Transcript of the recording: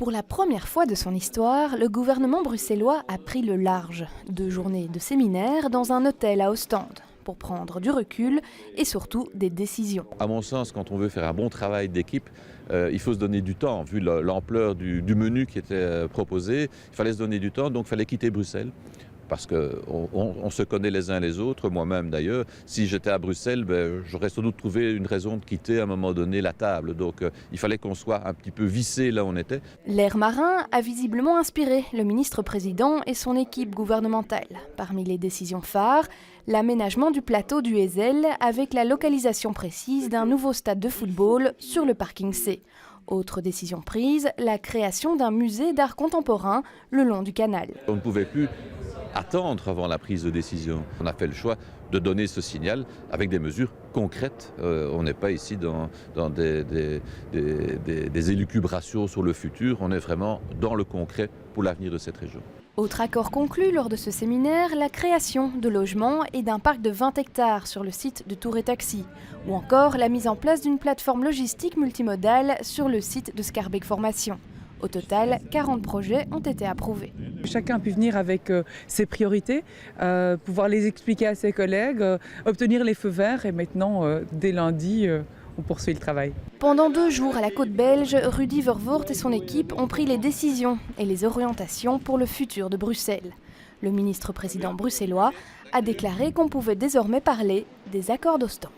Pour la première fois de son histoire, le gouvernement bruxellois a pris le large. 2 journées de séminaire dans un hôtel à Ostende, pour prendre du recul et surtout des décisions. À mon sens, quand on veut faire un bon travail d'équipe, il faut se donner du temps. Vu l'ampleur du menu qui était proposé, il fallait se donner du temps, donc il fallait quitter Bruxelles. Parce qu'on se connaît les uns les autres, moi-même d'ailleurs. Si j'étais à Bruxelles, j'aurais sans doute trouvé une raison de quitter à un moment donné la table. Donc il fallait qu'on soit un petit peu vissé là où on était. L'air marin a visiblement inspiré le ministre-président et son équipe gouvernementale. Parmi les décisions phares, l'aménagement du plateau du Hezel avec la localisation précise d'un nouveau stade de football sur le parking C. Autre décision prise, la création d'un musée d'art contemporain le long du canal. On ne pouvait plus attendre avant la prise de décision. On a fait le choix de donner ce signal avec des mesures concrètes. On n'est pas ici dans des élucubrations sur le futur, on est vraiment dans le concret pour l'avenir de cette région. Autre accord conclu lors de ce séminaire, la création de logements et d'un parc de 20 hectares sur le site de Tour et Taxi, ou encore la mise en place d'une plateforme logistique multimodale sur le site de Scarbeck Formation. Au total, 40 projets ont été approuvés. Chacun a pu venir avec ses priorités, pouvoir les expliquer à ses collègues, obtenir les feux verts et maintenant, dès lundi, on poursuit le travail. Pendant 2 jours à la côte belge, Rudy Vervoort et son équipe ont pris les décisions et les orientations pour le futur de Bruxelles. Le ministre-président bruxellois a déclaré qu'on pouvait désormais parler des accords d'Ostende.